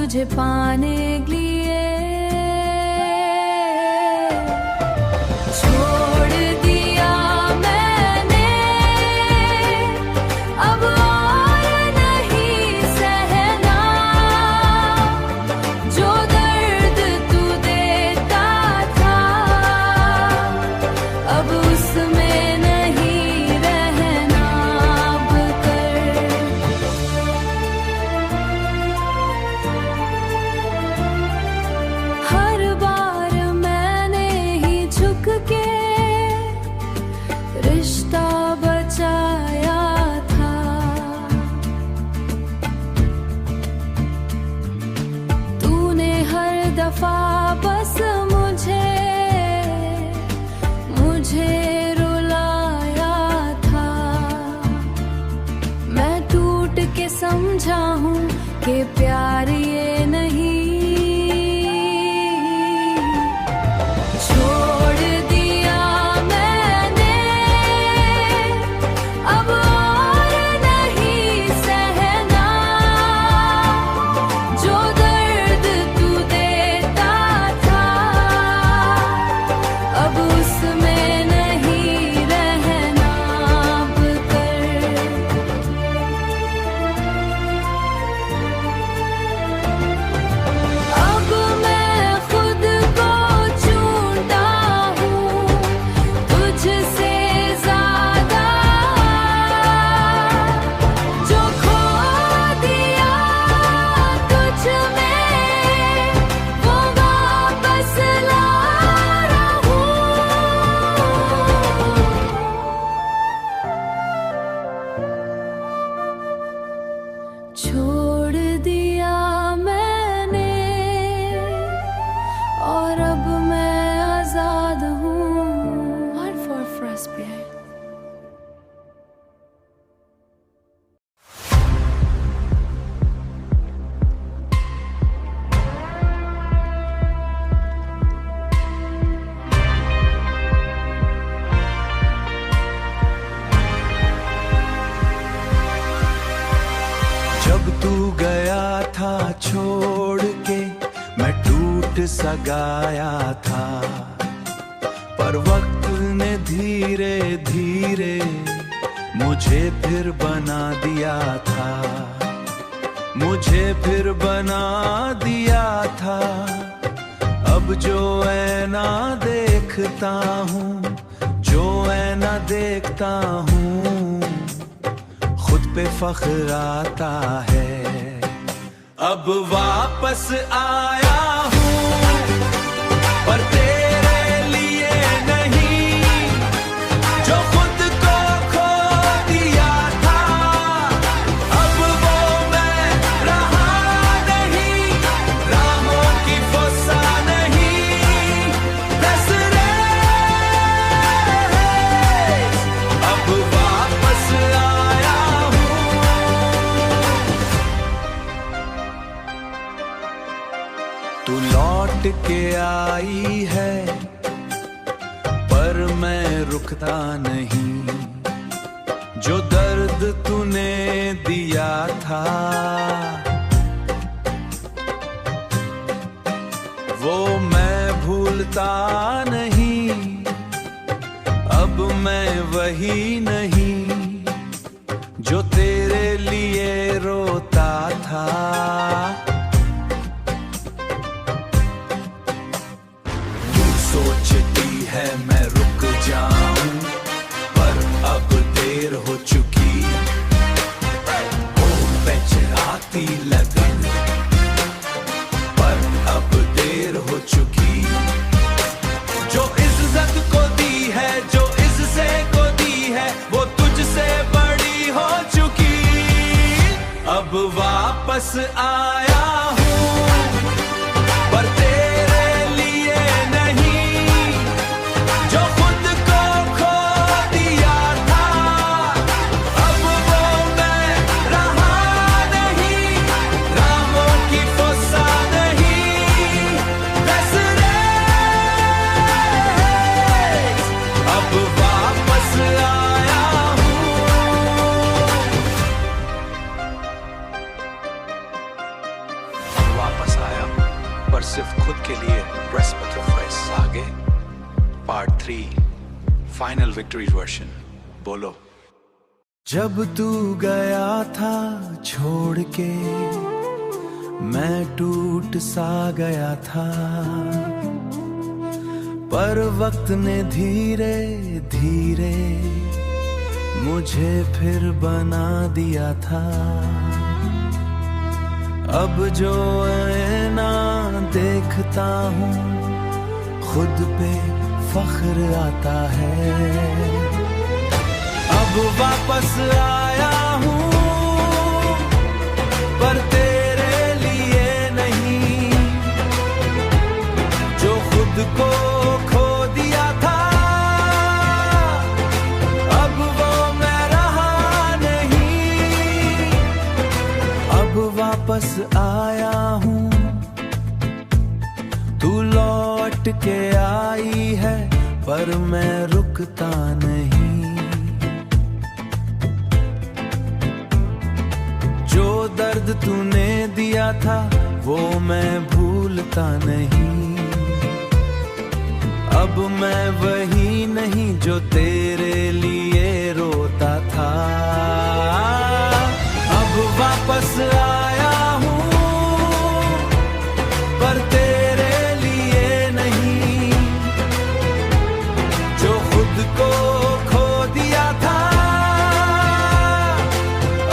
तुझे पाने के लिए छोड़ दिया मैंने, अब और नहीं सहना। जो दर्द तू देता था अब उसमें नहीं रहना अब कर। हर बार मैंने ही झुक के रिश्ता बचाया था। तूने हर दफा बस मुझे रुलाया था। मैं टूट के समझा हूँ कि प्यार ये नहीं। छोड़ दिया मैंने, अब और नहीं सहना। जो दर्द तू देता था अब उसमें नहीं रहना अब कर। अब मैं खुद को चूंटा हूँ तुझसे ज्यादा। जो खो दिया तुझ में वो वापस ला रहा हूँ। छोड़ दिया मैंने और अब मैं आजाद हूँ। One for Frespia। जब तू गया था छोड़ के मैं टूट सा गाया था। पर वक्त ने धीरे धीरे मुझे फिर बना दिया था। मुझे फिर बना दिया था। अब जो ऐना देखता हूँ, जो ऐना देखता हूँ, खुद पे फख्र आता है। अब वापस आया हूँ पर तेरे लिए नहीं। जो खुद को खो दिया था अब वो मैं रहा नहीं। राहों की फुसा नहीं दस रेस। अब वापस आया तू लौट के आई है पर मैं रुकता नहीं। जो दर्द तूने दिया था वो मैं भूलता नहीं। अब मैं वही नहीं जो तेरे लिए रोता था। सोचती है मैं रुक जाऊं पर अब देर हो चुकी। ओ बेचराती लगन पर अब देर हो चुकी। जो इज्जत को दी है, जो इससे को दी है, वो तुझसे बड़ी हो चुकी। अब वापस आया हूँ पर तेरे लिए नहीं। जो खुद को खो दिया था अब वो मैं रहा नहीं। राहों की फुसा नहीं दस रेस। अब वापस आया हूँ। प्रेस बटरफ्लाइज आगे पार्ट 3 फाइनल विक्ट्री वर्जन बोलो। जब तू गया था छोड़ के मैं टूट सा गया था, पर वक्त ने धीरे धीरे मुझे फिर बना दिया था। अब जो ऐना देखता हूँ खुद पे फख्र आता है। अब वापस आया हूँ पर तेरे लिए नहीं, जो खुद को खो दिया था अब वो मैं रहा नहीं। अब वापस आया हूँ, तू लौट के आई है पर मैं रुकता नहीं। जो दर्द तूने दिया था वो मैं भूलता नहीं। अब मैं वही नहीं जो तेरे लिए रोता था। अब वापस आया हूँ पर तेरे लिए नहीं, जो खुद को खो दिया था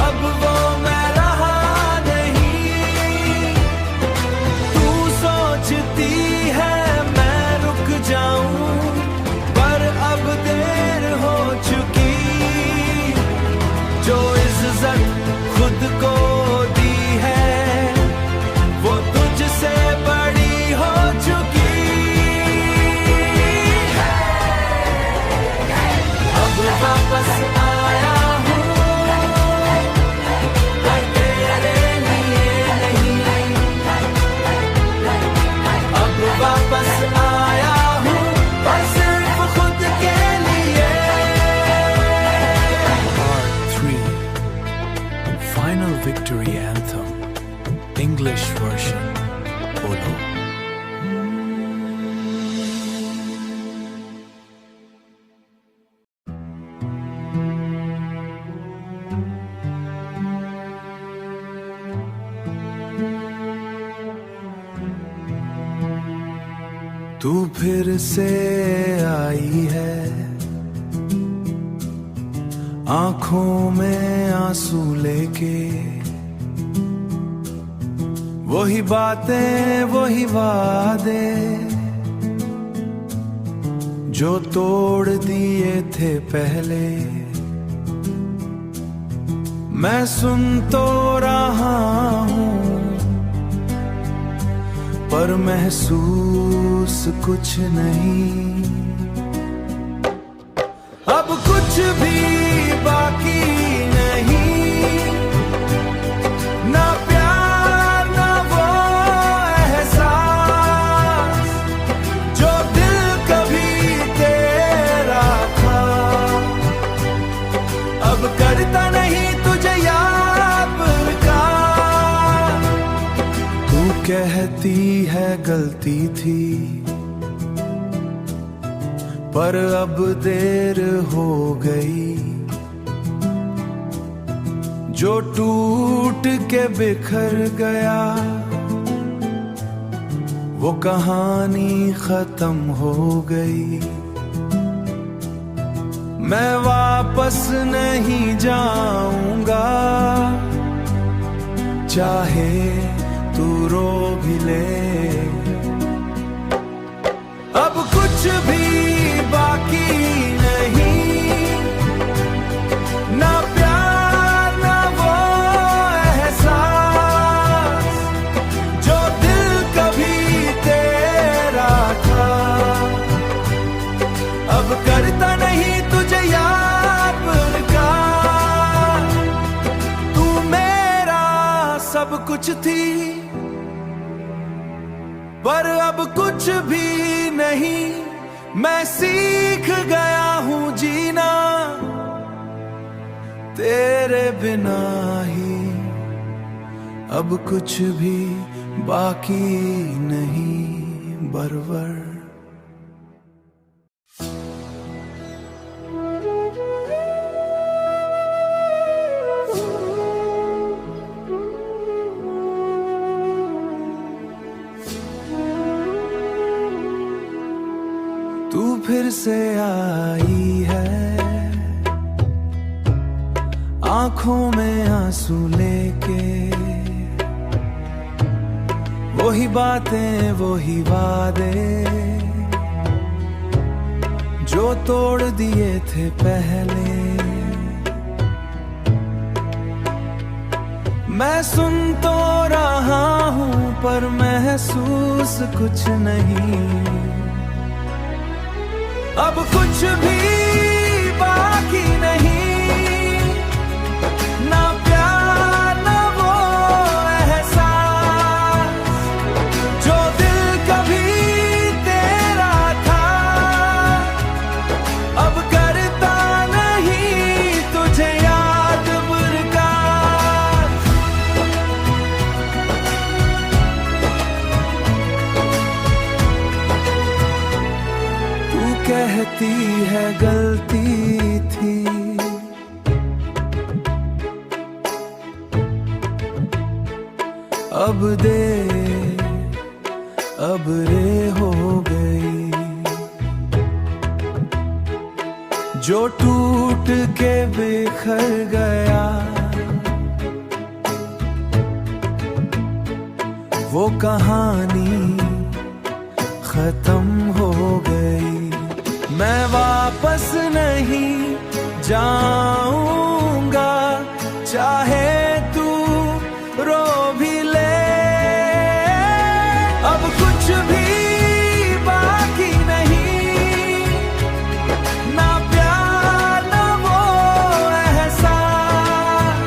अब वो मैं रहा नहीं। तू सोचती है मैं रुक जाऊं पर अब देर हो चुकी, जो इज्जत खुद को दी है वो तुझसे बड़ी हो चुकी। अब वापस आया हूँ पर तेरे लिए नहीं, अब वापस आया हूँ पर सिर्फ खुद के लिए। Part 3 Final Victory Anthem English version बोलो। तू फिर से आई है, आंखों में आंसू लेके, वही बातें वही वादे जो तोड़ दिए थे पहले। मैं सुन तो रहा हूँ पर महसूस कुछ नहीं। अब कुछ भी बाकी नहीं, ना प्यार ना वो एहसास जो दिल कभी तेरा था। अब करता नहीं तुझे याद का, तू कहती है गलती थी पर अब देर हो गई। जो टूट के बिखर गया वो कहानी खत्म हो गई। मैं वापस नहीं जाऊंगा चाहे तू रो भी ले। अब कुछ भी बाकी नहीं, ना प्यार ना वो एहसास जो दिल कभी तेरा था। अब करता नहीं तुझे याद का, तू मेरा सब कुछ थी पर अब कुछ भी नहीं। मैं सीख गया हूँ जीना तेरे बिना ही। अब कुछ भी बाकी नहीं बरवर। तू फिर से आई है आंखों में आंसू लेके, वही बातें वही वादे जो तोड़ दिए थे पहले। मैं सुन तो रहा हूं पर महसूस कुछ नहीं, अब कुछ भी बाकी नहीं, ना प्यार ना वो एहसास जो दिल कभी तेरा था, अब करता नहीं तुझे याद बुरकार। तू कहती है गलती थी, अब दे अब रे हो गई, जो टूट के बिखर गया वो कहानी खत्म हो गई। मैं वापस नहीं जाऊंगा चाहे तू रो भी ले, अब कुछ भी बाकी नहीं, ना प्यार ना वो एहसास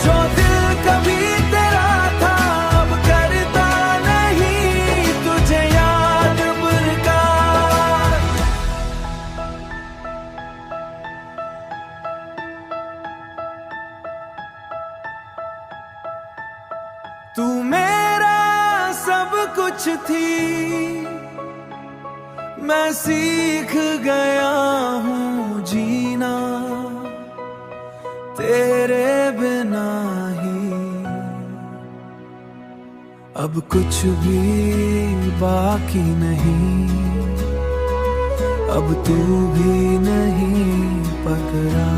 जो दिल कभी तेरा था, अब करता नहीं तुझे याद बुरकार। तू मेरा सब कुछ थी, मैं सीख गया हूँ जीना तेरे बिना ही, अब कुछ भी बाकी नहीं, अब तू भी नहीं पकड़ा।